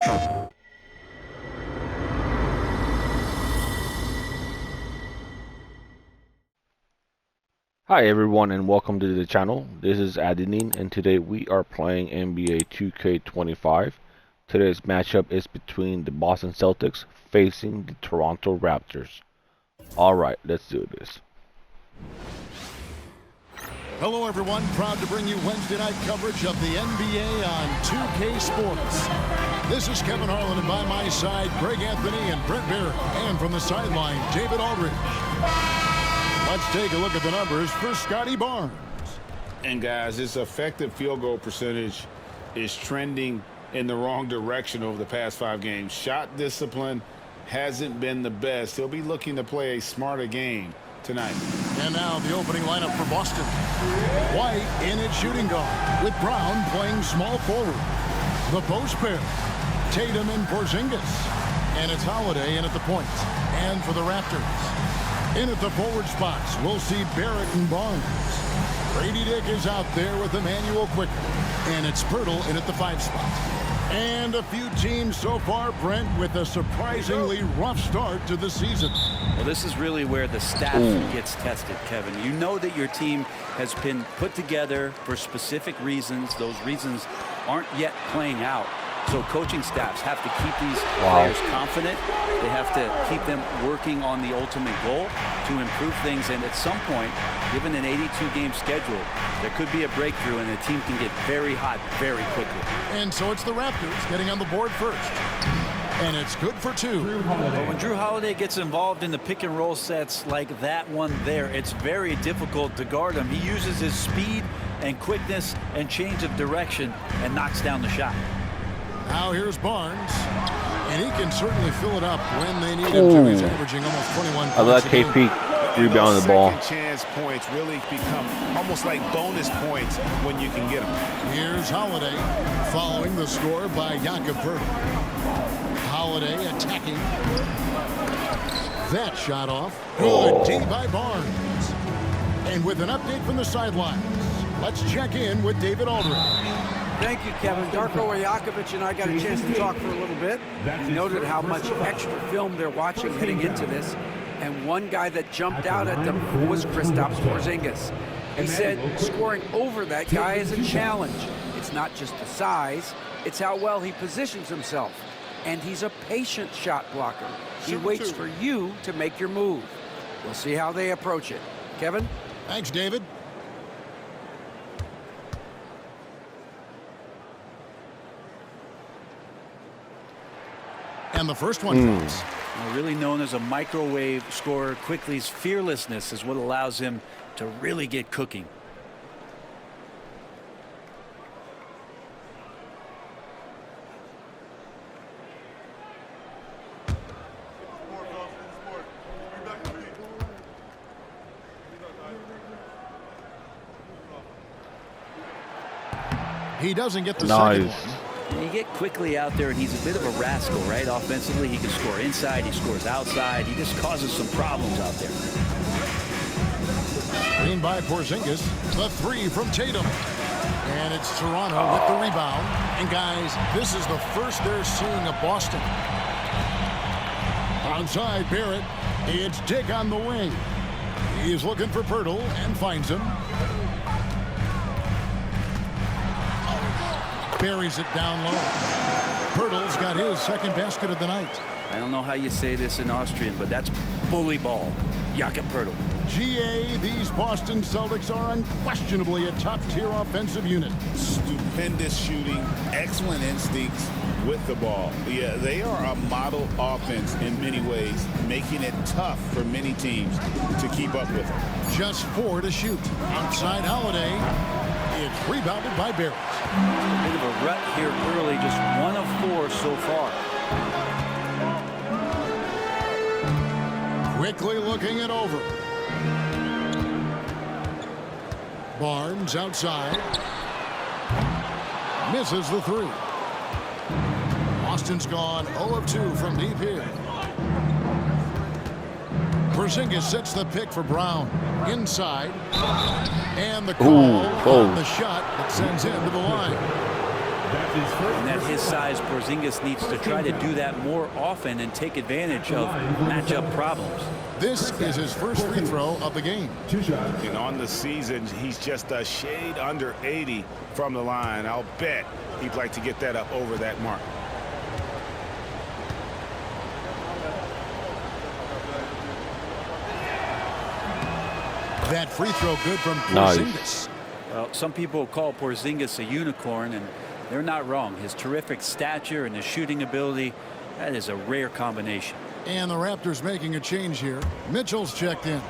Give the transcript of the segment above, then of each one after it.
Hi everyone and welcome to the channel. This is Adenine and today we are playing NBA 2K25. Today's matchup is between the Boston Celtics facing the Toronto Raptors. Alright, let's do this. Hello everyone, proud to bring you Wednesday night coverage of the NBA on 2K Sports. This is Kevin Harlan and by my side, Greg Anthony and Brent Barrett. And from the sideline, David Aldridge. Let's take a look at the numbers for Scotty Barnes. And guys, his effective field goal percentage is trending in the wrong direction over the past 5 games. Shot discipline hasn't been the best. He'll be looking to play a smarter game tonight. And now the opening lineup for Boston. White in at shooting guard, with Brown playing small forward. The post pair, Tatum and Porzingis. And it's Holiday in at the point. And for the Raptors, in at the forward spots, we'll see Barrett and Barnes. Grady Dick is out there with Emmanuel Quicker. And it's Pirtle in at the 5 spot. And a few teams so far, Brent, with a surprisingly rough start to the season. Well, this is really where the staff gets tested, Kevin. You know that your team has been put together for specific reasons. Those reasons aren't yet playing out. So coaching staffs have to keep these players confident. They have to keep them working on the ultimate goal to improve things. And at some point, given an 82-game schedule, there could be a breakthrough and the team can get very hot very quickly. And so it's the Raptors getting on the board first. And it's good for 2. But when Drew Holiday gets involved in the pick and roll sets like that one there, it's very difficult to guard him. He uses his speed and quickness and change of direction and knocks down the shot. Now here's Barnes, and he can certainly fill it up when they need him to. He's averaging almost 21 points. I let KP rebound the ball. Second chance points really become almost like bonus points when you can get them. Here's Holiday, following the score by Jakob Poeltl. Holiday attacking. That shot off. Good D by Barnes. And with an update from the sidelines, let's check in with David Aldridge. Thank you, Kevin. Darko Rajakovic and I got a chance to talk for a little bit. We noted how much extra film they're watching heading into this. And one guy that jumped out at them was Kristaps Porzingis. He said scoring over that guy is a challenge. It's not just the size, it's how well he positions himself. And he's a patient shot blocker. He waits for you to make your move. We'll see how they approach it. Kevin? Thanks, David. And the first one drops. Really known as a microwave scorer, Quickly's fearlessness is what allows him to really get cooking. He doesn't get the second one. You get Quickly out there, and he's a bit of a rascal, right? Offensively, he can score inside, he scores outside. He just causes some problems out there. Screen by Porzingis. The 3 from Tatum. And it's Toronto with the rebound. And guys, this is the first they're seeing of Boston. Onside Barrett. It's Dick on the wing. He's looking for Pirtle and finds him. Buries it down low. Pirtle's got his second basket of the night. I don't know how you say this in Austrian, but that's bully ball. Jakob Poeltl. GA, these Boston Celtics are unquestionably a top-tier offensive unit. Stupendous shooting, excellent instincts with the ball. Yeah, they are a model offense in many ways, making it tough for many teams to keep up with them. Just 4 to shoot. Outside Holiday. It's rebounded by Barrett. A bit of a rut here early, just 1 of 4 so far. Quickly looking it over. Barnes outside. Misses the 3. Boston's gone 0 of 2 from deep here. Porzingis sets the pick for Brown. Inside. And the call on the shot that sends him to the line. And at his size, Porzingis needs to try to do that more often and take advantage of matchup problems. This is his first free throw of the game. And on the season, he's just a shade under 80 from the line. I'll bet he'd like to get that up over that mark. That free throw good from Porzingis. Nice. Well, some people call Porzingis a unicorn, and they're not wrong. His terrific stature and his shooting ability, that is a rare combination. And the Raptors making a change here. Mitchell's checked in.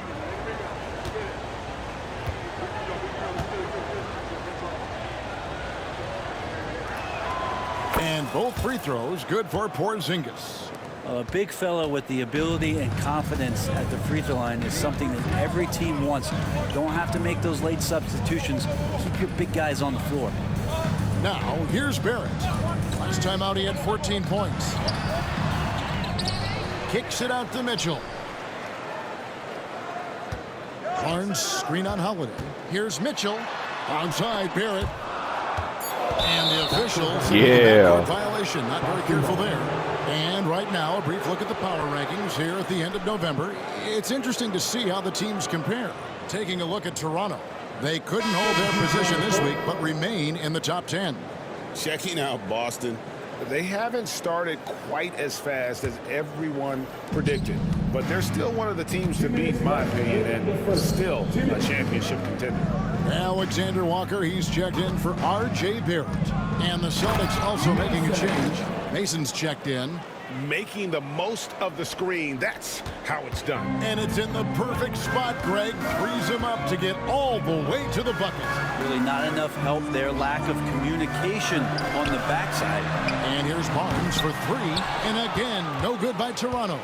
And both free throws good for Porzingis. A big fellow with the ability and confidence at the free throw line is something that every team wants. Don't have to make those late substitutions. Keep your big guys on the floor. Now, here's Barrett. Last time out, he had 14 points. Kicks it out to Mitchell. Barnes screen on Holiday. Here's Mitchell. Onside Barrett. And the officials. Yeah. Violation. Not very careful there. And right now, a brief look at the power rankings here at the end of November. It's interesting to see how the teams compare. Taking a look at Toronto. They couldn't hold their position this week, but remain in the top 10. Checking out Boston. They haven't started quite as fast as everyone predicted, but they're still one of the teams to beat, in my opinion, and still a championship contender. Alexander Walker, he's checked in for R.J. Barrett. And the Celtics also making a change. Mason's checked in. Making the most of the screen. That's how it's done. And it's in the perfect spot. Greg frees him up to get all the way to the bucket. Really not enough help there. Lack of communication on the backside. And here's Barnes for three. And again, no good by Toronto.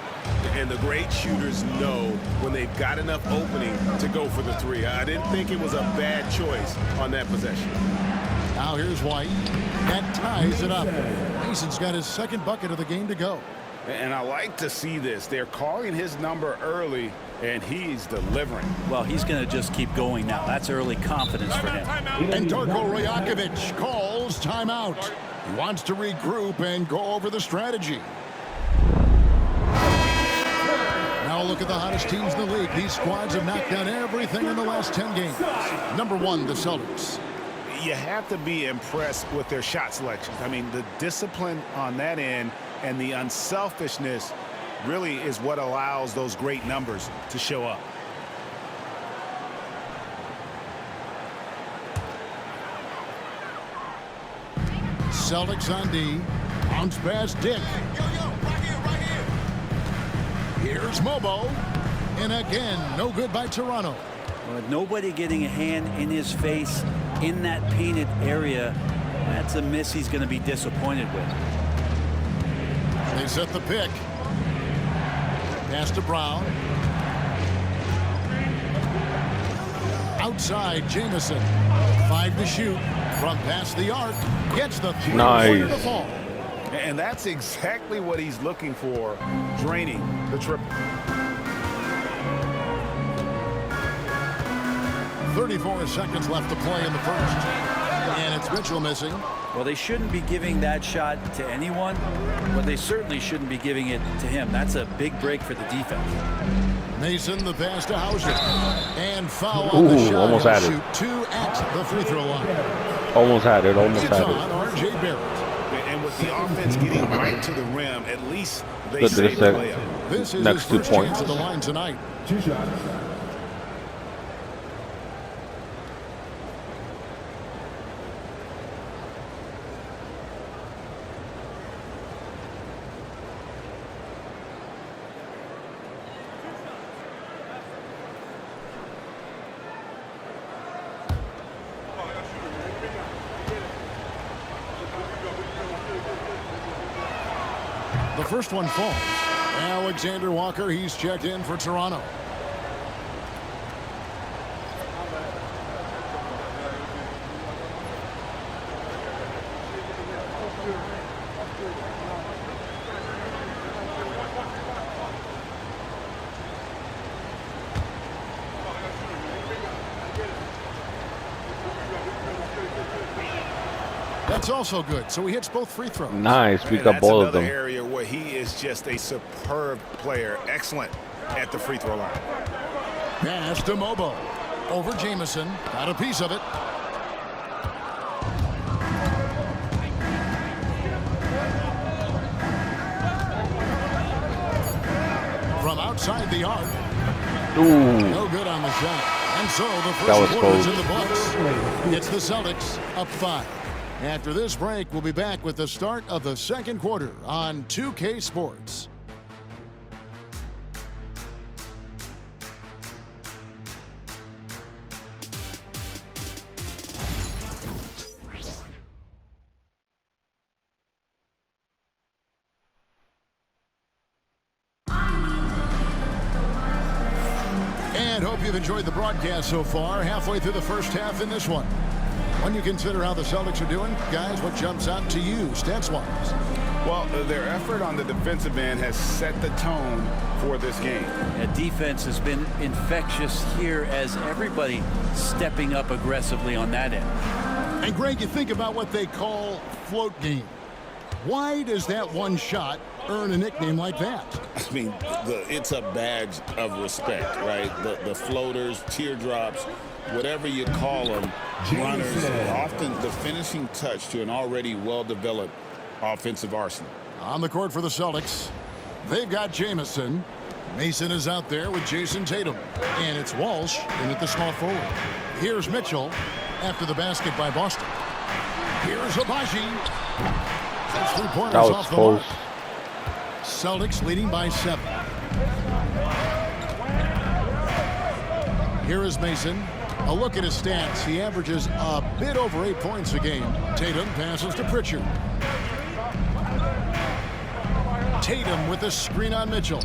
And the great shooters know when they've got enough opening to go for the three. I didn't think it was a bad choice on that possession. Now here's White. That ties it up. Mason's got his second bucket of the game to go. And I like to see this. They're calling his number early, and he's delivering. Well, he's going to just keep going now. That's early confidence for him. And Darko Rajakovic calls timeout. He wants to regroup and go over the strategy. Now look at the hottest teams in the league. These squads have knocked down everything in the last 10 games. Number one, the Celtics. You have to be impressed with their shot selections. I mean, the discipline on that end and the unselfishness really is what allows those great numbers to show up. Celtics on D. Bounce pass Dick. Here's Mobo. And again, no good by Toronto. Well, nobody getting a hand in his face in that painted area. That's a miss he's going to be disappointed with. They set the pick. Pass to Brown. Outside, Jamison. 5 to shoot. From past the arc. Gets the three. Nice. To fall. And that's exactly what he's looking for, draining the triple. 34 seconds left to play in the first. And it's Mitchell missing. Well, they shouldn't be giving that shot to anyone, but they certainly shouldn't be giving it to him. That's a big break for the defense. Mason, the pass to Hauser. And foul on the shot. Almost had it. Shoot 2 at the free throw line. Almost had it. Almost It's had on it. R.J. Barrett. And with the offense getting right to the rim, at least they Good, save the this, layup. This is Next his 2 first points. chance at the line tonight. 2 shots. The first one falls. Alexander Walker, he's checked in for Toronto. That's also good. So he hits both free throws. Nice. We And got that's both of another them. area where he is just a superb player. Excellent at the free throw line. Pass to Mobo. Over Jamison. Got a piece of it. From outside the arc. Ooh. No good on the shot. And so the That first was quarter's close. in the books. It's the Celtics up 5. After this break, we'll be back with the start of the second quarter on 2K Sports. And hope you've enjoyed the broadcast so far. Halfway through the first half in this one. When you consider how the Celtics are doing, guys, what jumps out to you stats-wise? Well, their effort on the defensive end has set the tone for this game. Yeah, defense has been infectious here as everybody stepping up aggressively on that end. And Greg, you think about what they call float game. Why does that one shot earn a nickname like that? I mean, it's a badge of respect, right? The floaters, teardrops, whatever you call them, runners, often the finishing touch to an already well-developed offensive arsenal. On the court for the Celtics, they've got Jamison. Mason is out there with Jason Tatum. And it's Walsh in at the small forward. Here's Mitchell after the basket by Boston. Here's Abaji. That's 3 pointers That was off the close. mark. Celtics leading by 7. Here is Mason. A look at his stats. He averages a bit over 8 points a game. Tatum passes to Pritchard. Tatum with the screen on Mitchell.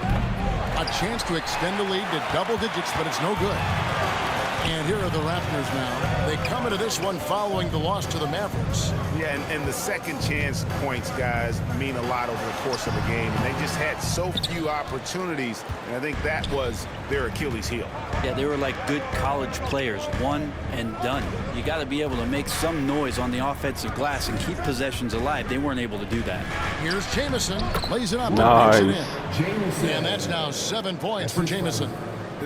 A chance to extend the lead to double digits, but it's no good. And here are the Raptors now. They come into this one following the loss to the Mavericks. Yeah, and the second chance points, guys, mean a lot over the course of the game. And they just had so few opportunities, and I think that was their Achilles heel. Yeah, they were like good college players, one and done. You got to be able to make some noise on the offensive glass and keep possessions alive. They weren't able to do that. Here's Jamison. Lays it up. Nice. And makes it in. And that's now 7 points for Jamison.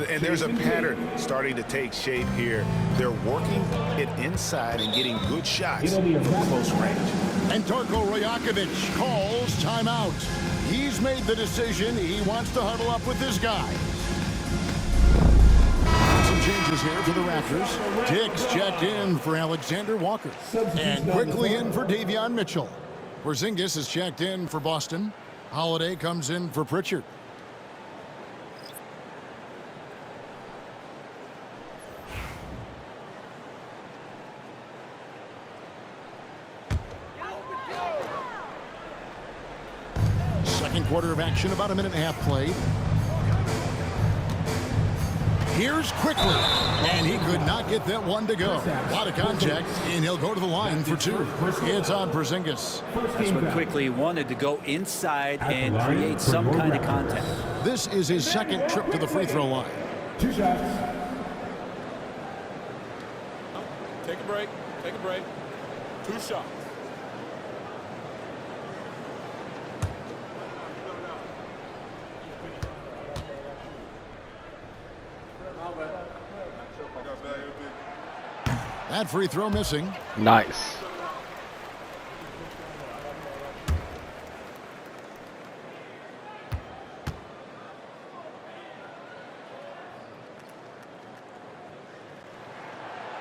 And there's a pattern starting to take shape here. They're working it inside and getting good shots from close range. And Darko Rajakovic calls timeout. He's made the decision. He wants to huddle up with this guy. Some changes here for the Raptors. Dix checked in for Alexander Walker. And quickly in for Davion Mitchell. Porzingis is checked in for Boston. Holiday comes in for Pritchard. Second quarter of action, about a minute and a half played. Here's quickly, and he could not get that one to go. A lot of contact, and he'll go to the line for 2. It's on Porzingis. That's what Quickly wanted to go inside and create some kind of contact. This is his second trip to the free throw line. 2 shots. Take a break. Take a break. 2 shots. That free throw missing. Nice.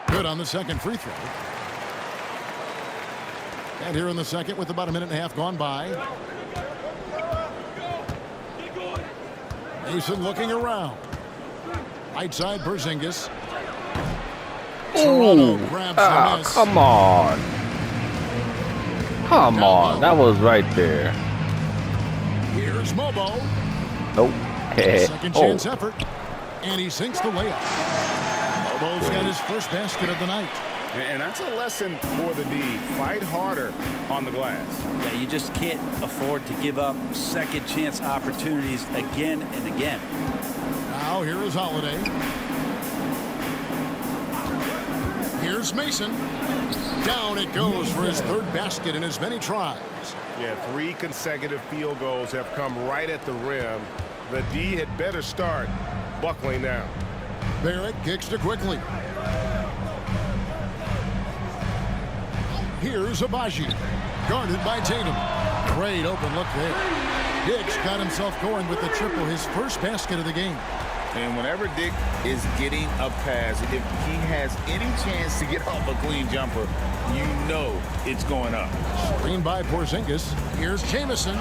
Good on the second free throw. And here in the second with about a minute and a half gone by. Mason looking around. Right side, Porzingis. Toronto grabs the miss. Come on. Come on. That was right there. Here's Mobo. Nope. Second chance effort. And he sinks the layup. Mobo's got his first basket of the night. And that's a lesson for the D. Fight harder on the glass. Yeah, you just can't afford to give up second chance opportunities again and again. Now here is Holiday. Here's Mason. Down it goes for his third basket in as many tries. Yeah, 3 consecutive field goals have come right at the rim. The D had better start buckling down. Barrett kicks to quickly. Here's Abaji. Guarded by Tatum. Great open look there. Hicks got himself going with the triple, his first basket of the game. And whenever Dick is getting a pass, if he has any chance to get off a clean jumper, you know it's going up. Screen by Porzingis. Here's Jamison.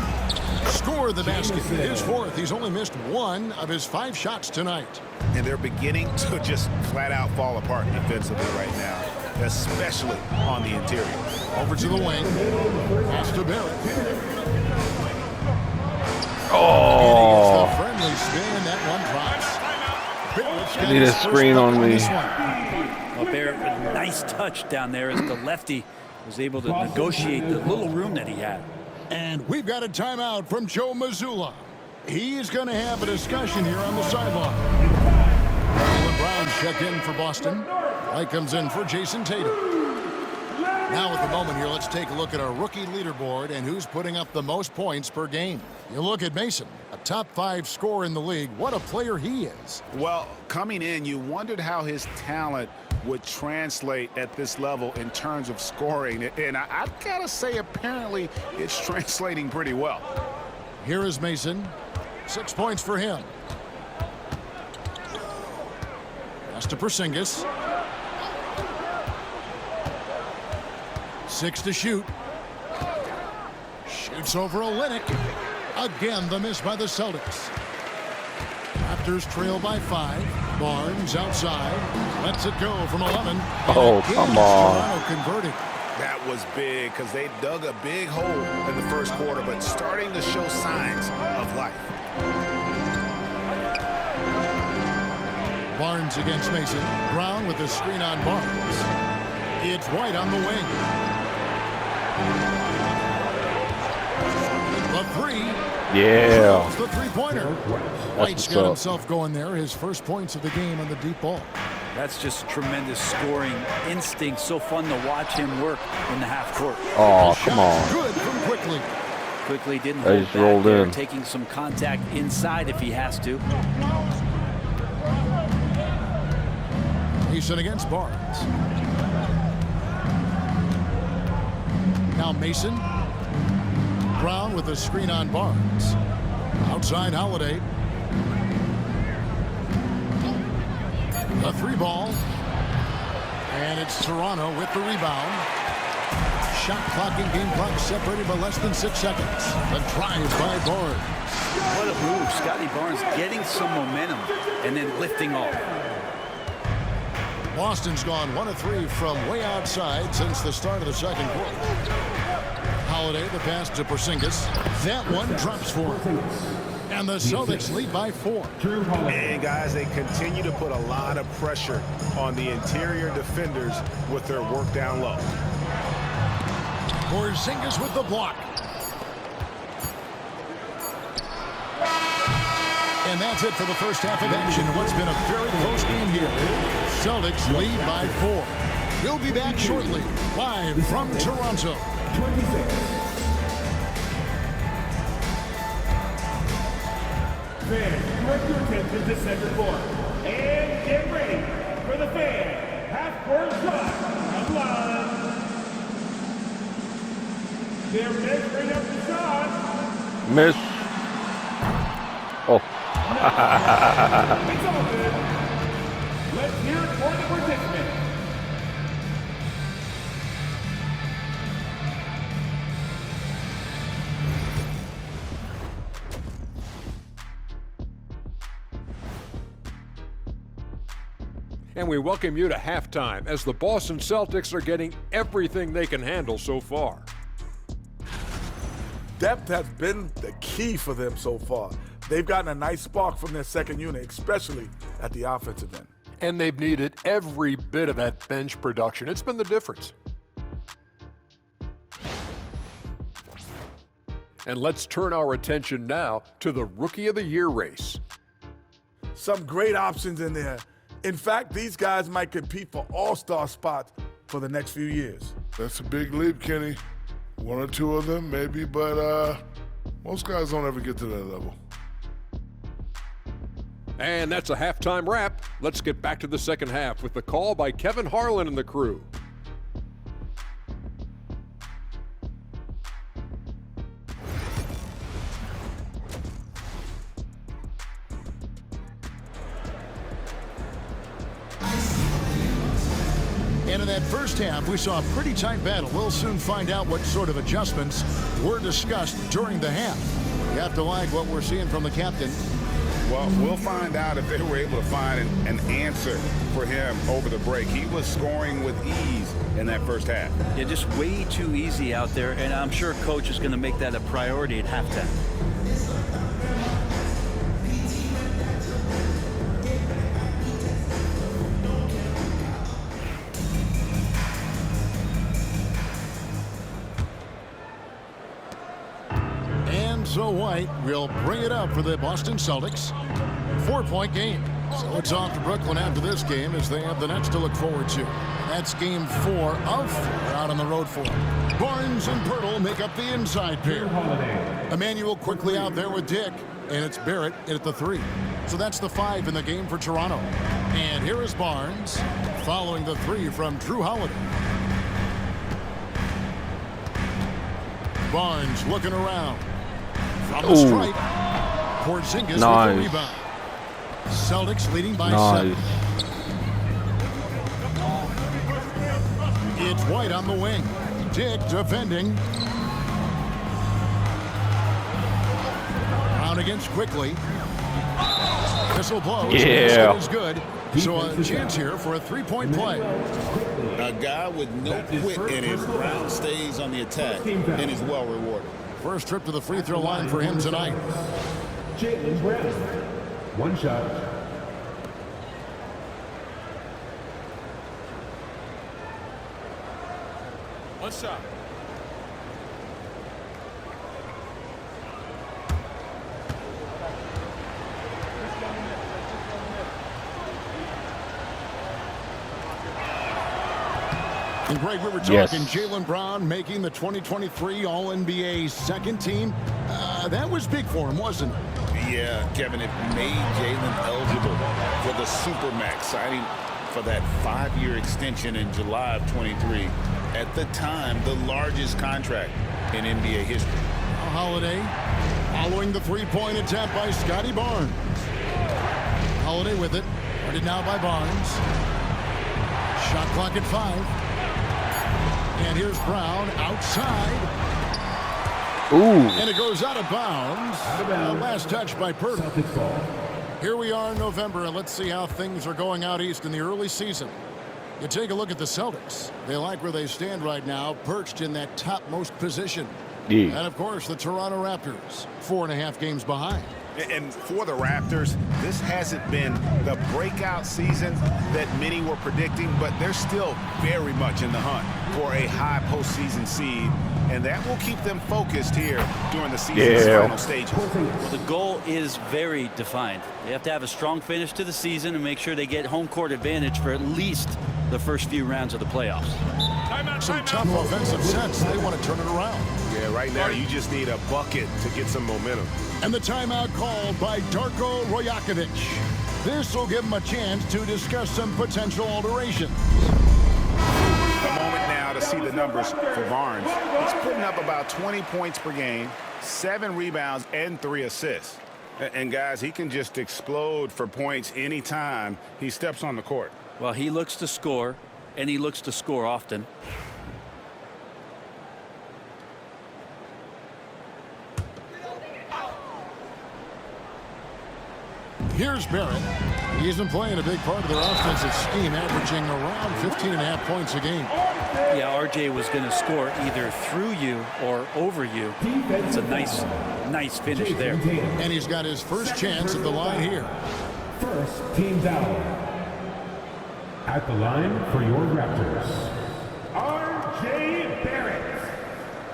Score the basket. His fourth. He's only missed 1 of his 5 shots tonight. And they're beginning to just flat out fall apart defensively right now, especially on the interior. Over to the wing. Pass to Barrett. Oh, The friendly spin, and that one drops. Barrett's need a screen on me. Well, Barrett with a nice touch down there as the lefty was able to negotiate the little room that he had. And we've got a timeout from Joe Mazzulla. He's going to have a discussion here on the sideline. Jaylen Brown checked in for Boston. Light comes in for Jason Tatum. Now at the moment here, let's take a look at our rookie leaderboard and who's putting up the most points per game. You look at Mason, a top 5 scorer in the league. What a player he is. Well, coming in, you wondered how his talent would translate at this level in terms of scoring. And I gotta say, apparently, it's translating pretty well. Here is Mason. 6 points for him. Pass to Porzingis. 6 to shoot. Shoots over Olynyk. Again, the miss by the Celtics. Raptors trail by 5. Barnes outside. Lets it go from 11. Oh, come on. Toronto converting. That was big because they dug a big hole in the first quarter, but starting to show signs of life. Barnes against Mason. Brown with the screen on Barnes. It's White on the wing. The 3. yeah. The 3-pointer. White's got himself going there. His first points of the game on the deep ball. That's just tremendous scoring instinct. So fun to watch him work in the half court. Oh, come on. Good from Quickly. Quickly didn't They hold just back rolled there, in. taking some contact inside if he has to. Mason against Barnes. Now Mason. Brown with the screen on Barnes. Outside Holiday. The 3-ball. And it's Toronto with the rebound. Shot clock and game clock separated by less than 6 seconds. The drive by Barnes. What a move. Scotty Barnes getting some momentum and then lifting off. Boston's gone 1 of 3 from way outside since the start of the second quarter. Holiday, the pass to Porzingis. That one drops for him. And the Celtics lead by 4. And guys, they continue to put a lot of pressure on the interior defenders with their work down low. Porzingis with the block. And that's it for the first half of action. What's been a very close game here. Celtics lead by 4. We'll be back shortly, live from Toronto. Fans, direct your attention to center court. And get ready for the fan half-court shot. One. They're measuring up the shot. Miss. Oh. It's all good. Let's hear it for the participant. And we welcome you to halftime as the Boston Celtics are getting everything they can handle so far. Depth has been the key for them so far. They've gotten a nice spark from their second unit, especially at the offensive end. And they've needed every bit of that bench production. It's been the difference. And let's turn our attention now to the Rookie of the Year race. Some great options in there. In fact, these guys might compete for all-star spots for the next few years. That's a big leap, Kenny. One or two of them, maybe, but most guys don't ever get to that level. And that's a halftime wrap. Let's get back to the second half with the call by Kevin Harlan and the crew. And in that first half, we saw a pretty tight battle. We'll soon find out what sort of adjustments were discussed during the half. You have to like what we're seeing from the captain. Well, we'll find out if they were able to find an answer for him over the break. He was scoring with ease in that first half. Yeah, just way too easy out there, and I'm sure coach is going to make that a priority at halftime. So White will bring it up for the Boston Celtics. 4-point game. So it's off to Brooklyn after this game as they have the Nets to look forward to. That's game 4 of 4 out on the road for them. Barnes and Pirtle make up the inside pair. Emmanuel quickly out there with Dick, and it's Barrett at the 3. So that's the 5 in the game for Toronto. And here is Barnes following the 3 from Drew Holiday. Barnes looking around. From the stripe, Porzingis with the rebound. Celtics leading by 7. It's White on the wing. Dick defending. Round against quickly. Whistle blows. Yeah. Is good. So a chance here for a 3-point play. A guy with no quit in him. Brown stays on the attack and is well rewarded. First trip to the free throw line for him tonight. Jaylen Brown. One shot. One shot. And Greg, we were talking Jaylen Brown making the 2023 All-NBA second team. That was big for him, wasn't it? Yeah, Kevin, it made Jaylen eligible for the Supermax, signing for that 5-year extension in July of 23. At the time, the largest contract in NBA history. Holiday following the 3-point attempt by Scotty Barnes. Holiday with it. Guarded now by Barnes. Shot clock at 5. And here's Brown outside. Ooh. And it goes out of bounds. Last touch by Pirtle. Here we are in November, and let's see how things are going out east in the early season. You take a look at the Celtics. They like where they stand right now, perched in that topmost position. Yeah. And, of course, the Toronto Raptors, 4.5 games behind. And for the Raptors, this hasn't been the breakout season that many were predicting, but they're still very much in the hunt for a high postseason seed, and that will keep them focused here during the season's final stages. Well, the goal is very defined. They have to have a strong finish to the season and make sure they get home court advantage for at least the first few rounds of the playoffs. Some tough offensive sets. They want to turn it around. Yeah, right now you just need a bucket to get some momentum. And the timeout called by Darko Rajakovic. This will give him a chance to discuss some potential alterations. A moment now to see the numbers for Barnes. He's putting up about 20 points per game, 7 rebounds, and 3 assists. And guys, he can just explode for points anytime he steps on the court. Well, he looks to score, and he looks to score often. Here's Barrett. He's been playing a big part of their offensive scheme, averaging around 15.5 points a game. Yeah, RJ was going to score either through you or over you. It's a nice finish there. And he's got his first chance at the line here. First team down. At the line for your Raptors, RJ Barrett.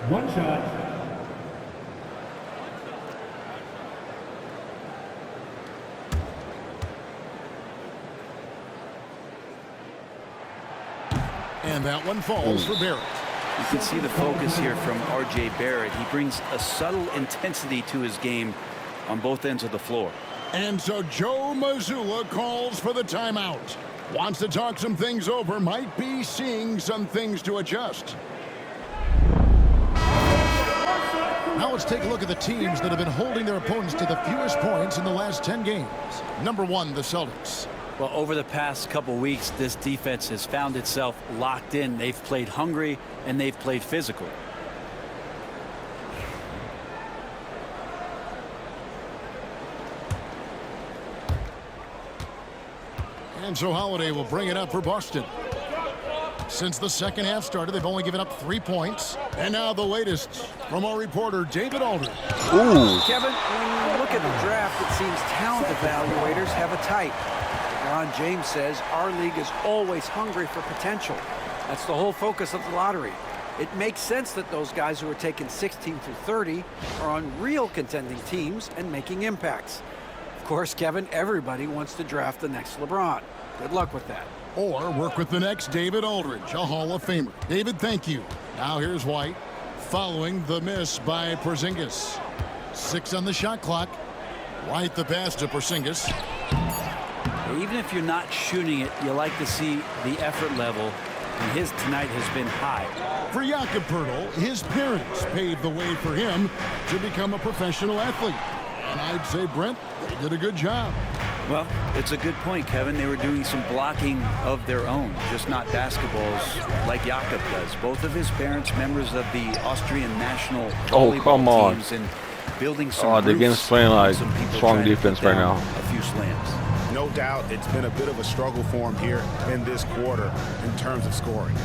One shot. And that one falls for Barrett. You can see the focus here from R.J. Barrett. He brings a subtle intensity to his game on both ends of the floor. And so Joe Mazzulla calls for the timeout. Wants to talk some things over, might be seeing some things to adjust. Now let's take a look at the teams that have been holding their opponents to the fewest points in the last 10 games. Number 1, the Celtics. Well, over the past couple weeks, this defense has found itself locked in. They've played hungry and they've played physical. And so Holiday will bring it up for Boston. Since the second half started, they've only given up 3 points. And now the latest from our reporter, David Aldridge. Ooh. Kevin, when you look at the draft, it seems talent evaluators have a type. Ron James says our league is always hungry for potential. That's the whole focus of the lottery. It makes sense that those guys who are taken 16 through 30 are on real contending teams and making impacts. Of course, Kevin, everybody wants to draft the next LeBron. Good luck with that. Or work with the next David Aldridge, a Hall of Famer. David, thank you. Now here's White, following the miss by Porzingis. 6 on the shot clock. White the pass to Porzingis. Even if you're not shooting it, you like to see the effort level, and his tonight has been high. For Jakob Poeltl, his parents paved the way for him to become a professional athlete. And I'd say, Brent, they did a good job. Well, it's a good point, Kevin. They were doing some blocking of their own, just not basketballs like Jakob does. Both of his parents, members of the Austrian national volleyball teams, and building some they're getting playing like strong defense right now. A few slams. No doubt it's been a bit of a struggle for him here in this quarter in terms of scoring.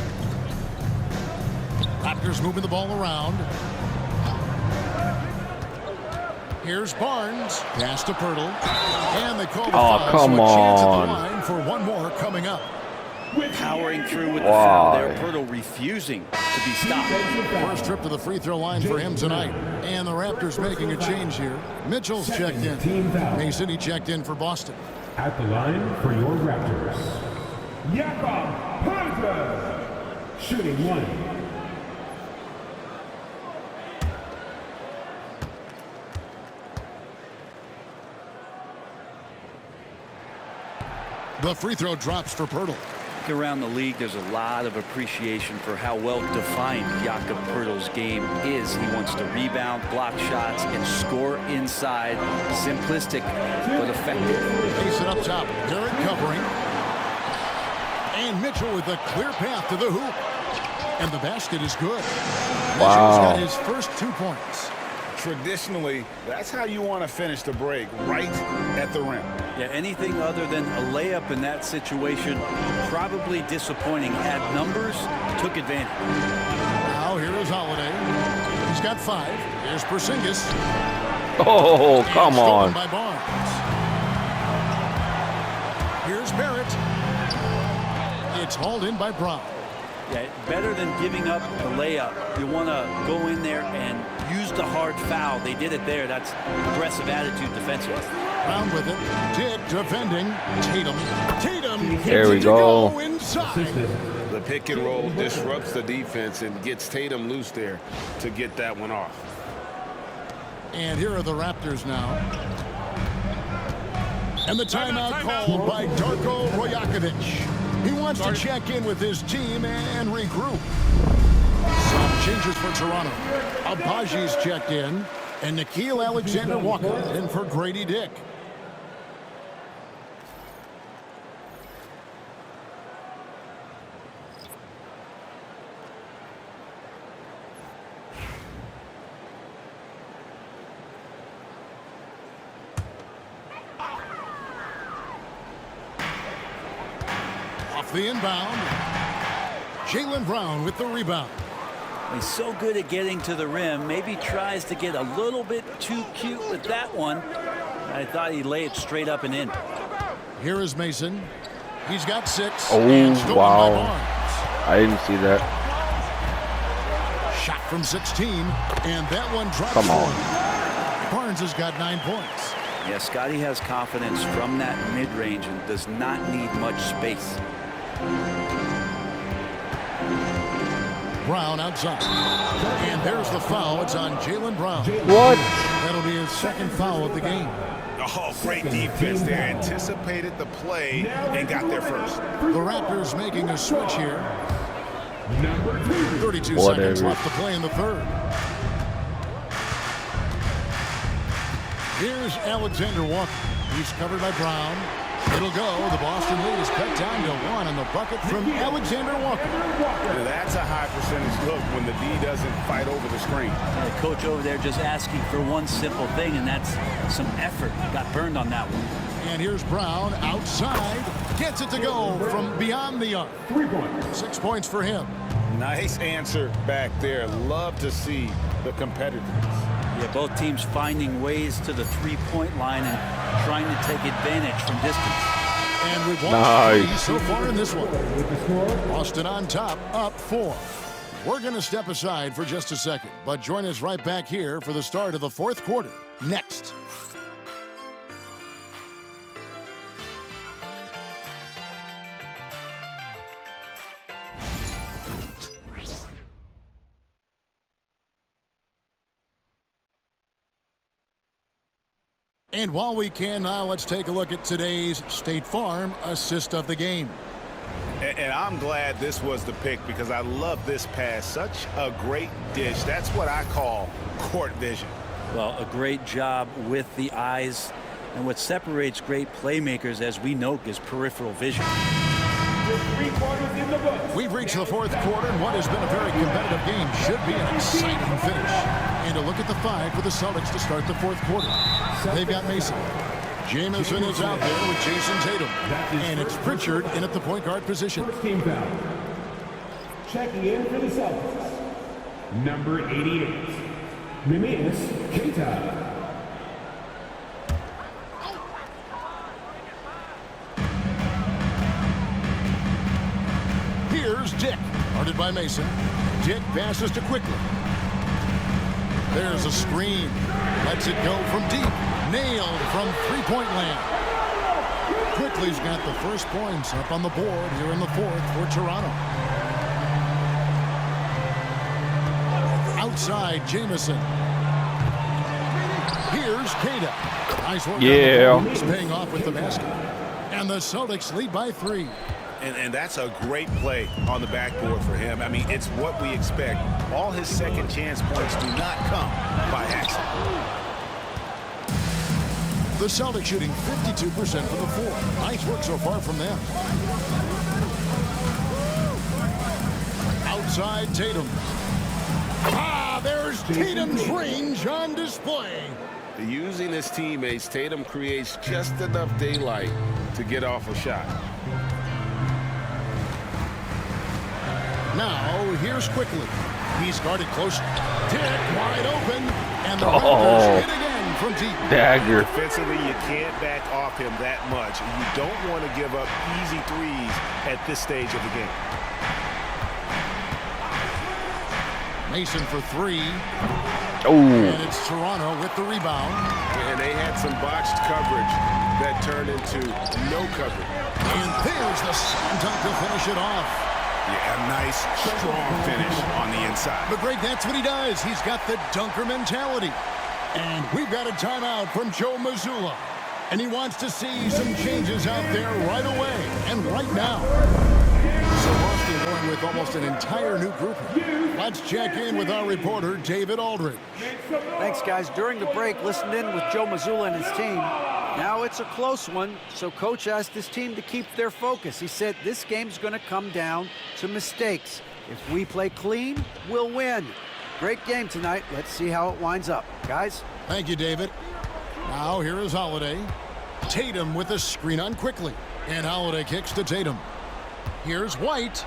Raptors moving the ball around. Here's Barnes. Pass to Poeltl. And they call the foul. Come so a chance at on. the line for one more coming up. Powering through with the foul there. Poeltl refusing to be stopped. First trip to the free throw line for him tonight. And the Raptors making a change here. Mitchell's checked in. Mason, he checked in for Boston. At the line for your Raptors, Jakob Poeltl, shooting 1. The free throw drops for Poeltl. Around the league, there's a lot of appreciation for how well defined Jakob Poeltl's game is. He wants to rebound, block shots, and score inside. Simplistic but effective. Mason up top. Garrett covering. And Mitchell with a clear path to the hoop. And the basket is good. Mitchell's got his first 2 points. Traditionally, that's how you want to finish the break, right at the rim. Yeah, anything other than a layup in that situation, probably disappointing. Had numbers, took advantage. Now here is Holiday. He's got 5. Here's Porzingis. Oh, come on. By Barnes. Here's Barrett. It's hauled in by Brown. Yeah, better than giving up the layup. You want to go in there and use the hard foul. They did it there. That's aggressive attitude defensively. Brown with it. Dick defending. Tatum. There we go. Inside. The pick and roll disrupts the defense and gets Tatum loose there to get that one off. And here are the Raptors now. And the timeout called by Darko Rajakovic. He wants to check in with his team and regroup. Some changes for Toronto. Abaji's checked in, and Nickeil Alexander-Walker in for Grady Dick. The inbound. Jaylen Brown with the rebound. He's so good at getting to the rim. Maybe tries to get a little bit too cute with that one. I thought he'd lay it straight up and in. Here is Mason. He's got 6. Oh, wow. I didn't see that. Shot from 16. And that one drops. Come on. Barnes has got 9 points. Yeah, Scotty has confidence from that mid-range and does not need much space. Brown outside. And there's the foul. It's on Jaylen Brown. What? That'll be his second foul of the game. Oh, great defense there. Anticipated the play and got there first. The Raptors making a switch here. 32 Whatever. seconds left to play in the third. Here's Alexander Walker. He's covered by Brown. It'll go. The Boston lead is cut down to 1 on the bucket from Alexander Walker. That's a high percentage look when the D doesn't fight over the screen. The coach over there just asking for one simple thing, and that's some effort. Got burned on that one. And here's Brown outside. Gets it to go from beyond the arc. 3 points. 6 points for him. Nice answer back there. Love to see the competitiveness. Yeah, both teams finding ways to the three-point line and trying to take advantage from distance. And we've Nice. won 3 so far in this one. Boston on top, up 4. We're going to step aside for just a second, but join us right back here for the start of the fourth quarter. Next. And while we can now, let's take a look at today's State Farm assist of the game. And I'm glad this was the pick because I love this pass. Such a great dish. That's what I call court vision. Well, a great job with the eyes. And what separates great playmakers, as we know, is peripheral vision. We've reached the fourth quarter, and what has been a very competitive game should be an exciting finish. And a look at the 5 for the Celtics to start the fourth quarter. They've got Mason. Jamison is out there with Jason Tatum. And it's Pritchard in at the point guard position. First team foul. Checking in for the Celtics. Number 88, Mimius Keita. Here's Dick, guarded by Mason. Dick passes to Quickly. There's a screen. Lets it go from deep. Nailed from three-point land. Quickly's got the first points up on the board here in the fourth for Toronto. Outside, Jamison. Here's Keita. Nice work. Yeah. He's paying off with the basket. And the Celtics lead by 3. And that's a great play on the backboard for him. I mean, it's what we expect. All his second chance points do not come by accident. The Celtics shooting 52% from the floor. Nice work so far from them. Outside Tatum. There's Tatum's range on display. Using his teammates, Tatum creates just enough daylight to get off a shot. Now, here's Quickly. He's guarded close. Dick wide open. And the Raptors hit again from deep. Dagger. Defensively, you can't back off him that much. And you don't want to give up easy threes at this stage of the game. Mason for 3. Oh. And it's Toronto with the rebound. And they had some botched coverage that turned into no coverage. And there's the slam dunk to finish it off. Yeah, a nice, strong finish on the inside. But Greg, that's what he does. He's got the dunker mentality. And we've got a timeout from Joe Mazzulla. And he wants to see some changes out there right away and right now. So Boston going with almost an entire new group. Let's check in with our reporter, David Aldridge. Thanks, guys. During the break, listened in with Joe Mazzulla and his team. Now it's a close one, so Coach asked his team to keep their focus. He said this game's going to come down to mistakes. If we play clean, we'll win. Great game tonight. Let's see how it winds up. Guys? Thank you, David. Now here is Holiday. Tatum with a screen on Quickly. And Holiday kicks to Tatum. Here's White.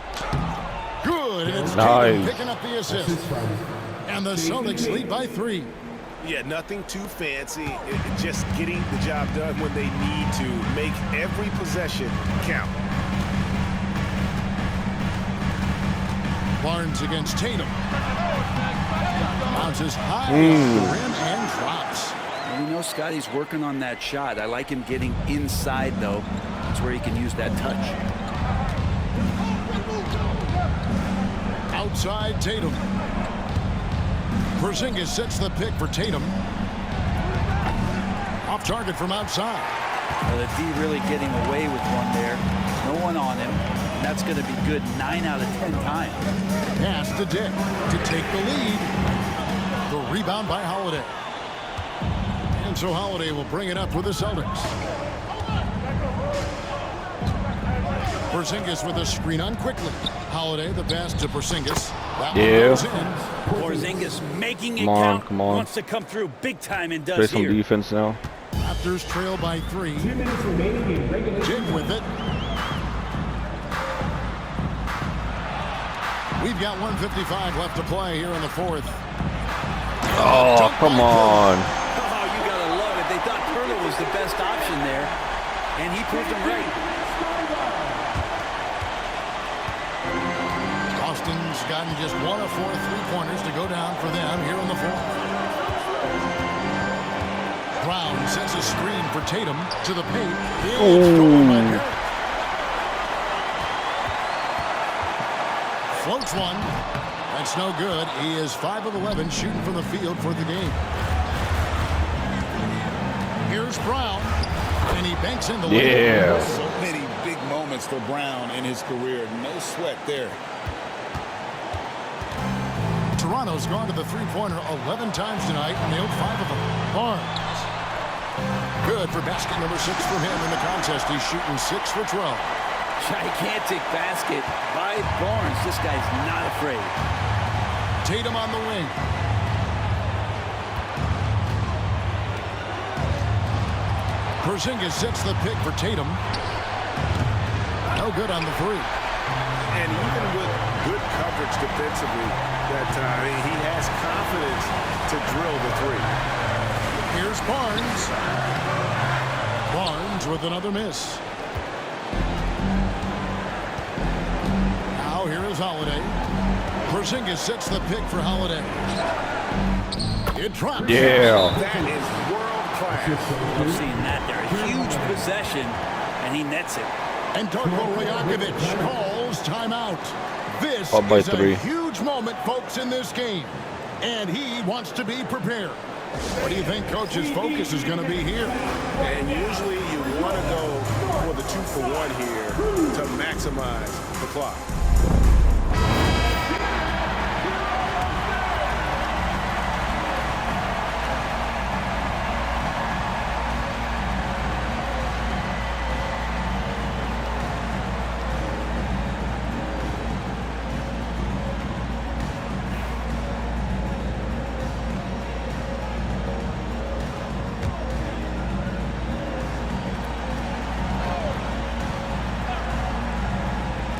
Good, and it's Tatum picking up the assist. And the Celtics lead by 3. Yeah, nothing too fancy. Just getting the job done when they need to. Make every possession count. Barnes against Tatum. Bounces high off the rim and drops. And we know Scotty's working on that shot. I like him getting inside, though. That's where he can use that touch. Outside Tatum. Porzingis sets the pick for Tatum. Off target from outside. Well, the D really getting away with one there. No one on him. And that's going to be good 9 out of 10 times. Pass to Dick to take the lead. The rebound by Holiday. And so Holiday will bring it up with the Celtics. Porzingis with a screen on quickly. Holiday, the pass to Porzingis. That one goes in. Porzingis making it Come on, count. come on. Wants to come through big time and Play does some here. defense now. Raptors trail by 3. 2 minutes remaining in regulation. Jig with it. We've got 1:55 left to play here in the fourth. Oh, come on. Oh, you got to love it. They thought Turtle was the best option there, and he proved them right. Austin's gotten just 1 of 4 3-pointers to go down for them here in the fourth. Brown sends a screen for Tatum to the paint. It's stolen by Perry. Floats one. That's no good. He is 5 of 11 shooting from the field for the game. Here's Brown, and he banks in the Yeah. So many big moments for Brown in his career. No sweat there. Toronto's gone to the three-pointer 11 times tonight, nailed 5 of them. Barnes. Good for basket number 6 from him in the contest. He's shooting 6 for 12. Gigantic basket by Barnes. This guy's not afraid. Tatum on the wing. Porzingis sets the pick for Tatum. No good on the 3. And even with good coverage defensively that time, he has confidence to drill the 3. Here's Barnes. Barnes with another miss. Now here is Holiday. Porzingis sets the pick for Holiday. It drops. Yeah. That is world class. We've seen that there. A huge possession, and he nets it. And Darko Rajakovic calls timeout. This Up by is 3. a huge moment, folks, in this game. And he wants to be prepared. What do you think Coach's focus is going to be here? And usually you want to go for the 2-for-1 here to maximize the clock.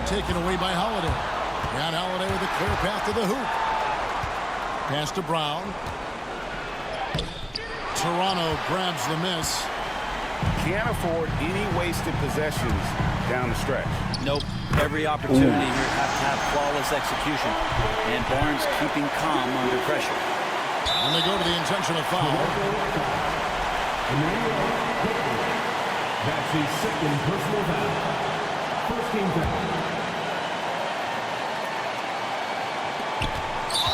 Taken away by Holiday. Got Holiday with a clear path to the hoop. Pass to Brown. Toronto grabs the miss. Can't afford any wasted possessions down the stretch. Nope. Every opportunity here have to have flawless execution. And Barnes keeping calm under pressure. And they go to the intentional foul. That's his second personal foul. First team foul.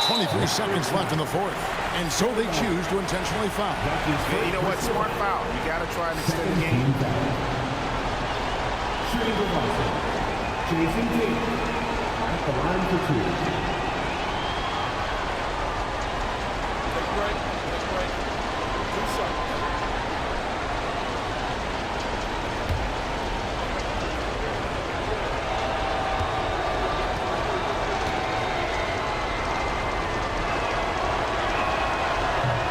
23 seconds left in the fourth. And so they choose to intentionally foul. And you know what? Smart foul. You got to try and extend the game. Shooting for Boston. Jason Tatum at the line for 2. That's right. That's right. 2 seconds.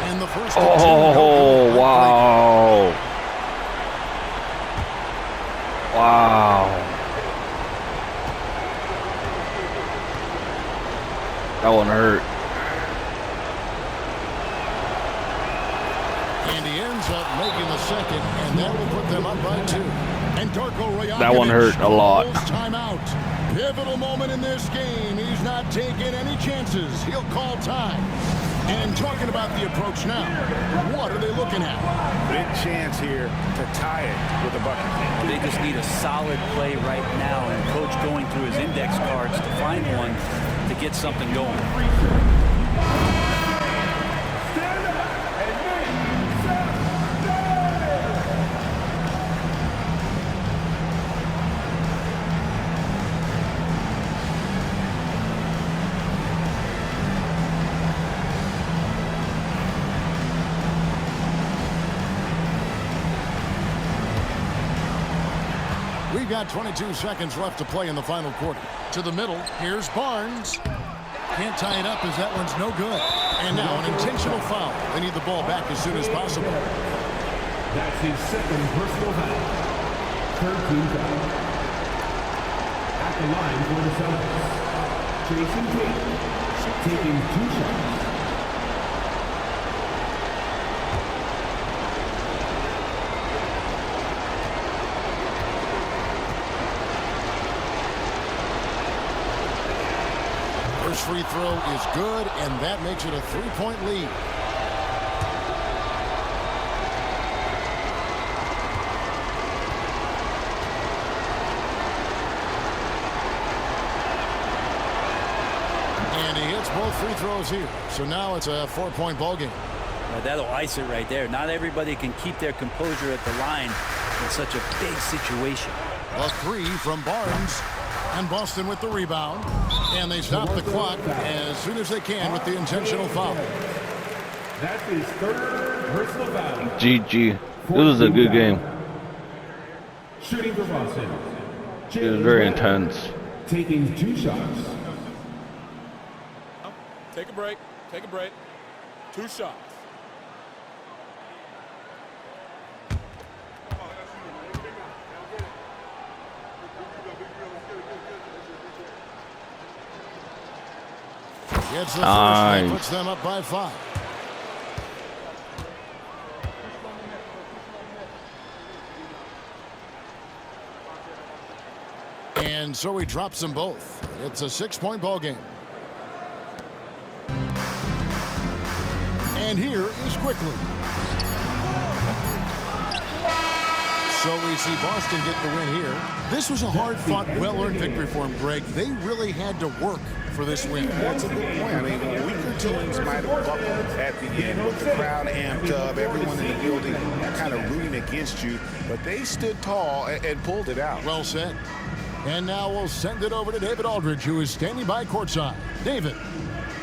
And the first Oh, wow. Wow. That one hurt. And he ends up making the second, and that will put them up by 2. And Darko Rajakovic That one hurt a lot. calls timeout. Pivotal moment in this game. He's not taking any chances. He'll call time. And talking about the approach now, what are they looking at? Big chance here to tie it with a bucket. They just need a solid play right now, and Coach going through his index cards to find one to get something going. We've got 22 seconds left to play in the final quarter. To the middle, here's Barnes. Can't tie it up as that one's no good. And now an intentional foul. They need the ball back as soon as possible. That's his second personal foul. Third team foul. At the line for the Celtics, Jason Tatum, taking 2 shots. First free throw is good, and that makes it a 3-point lead. And he hits both free throws here. So now it's a 4-point ball game. Well, that'll ice it right there. Not everybody can keep their composure at the line in such a big situation. A 3 from Barnes. And Boston with the rebound. And they stop the clock as soon as they can with the intentional foul. That's his third personal foul. GG. This was a good game. Shooting for Boston. It was very intense. Taking 2 shots. Take a break. Take a break. 2 shots. Gets the first and puts them up by 5. And so he drops them both. It's a 6-point ball game. And here is Quickly. So we see Boston get the win here. This was a hard-fought, well-earned victory for them, Greg. They really had to work for this win. That's a good point. I mean, weaker teams might have buckled at the end with the crowd amped up, everyone in the building kind of rooting against you, but they stood tall and pulled it out. Well said. And now we'll send it over to David Aldridge, who is standing by courtside. David.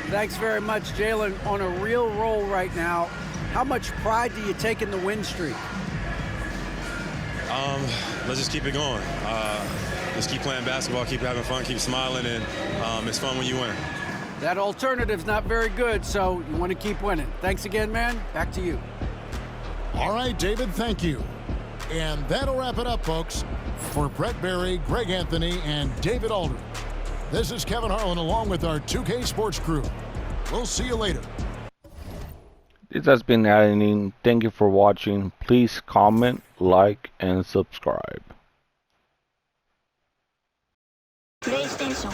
Thanks very much, Jalen. On a real roll right now. How much pride do you take in the win streak? Let's just keep it going. Just keep playing basketball, keep having fun, keep smiling, and it's fun when you win. That alternative's not very good, so you want to keep winning. Thanks again, man. Back to you. All right, David, thank you. And that'll wrap it up, folks. For Brett Berry, Greg Anthony, and David Aldridge, this is Kevin Harlan along with our 2K Sports crew. We'll see you later. This has been Adeline. Thank you for watching. Please comment, like, and subscribe. PlayStation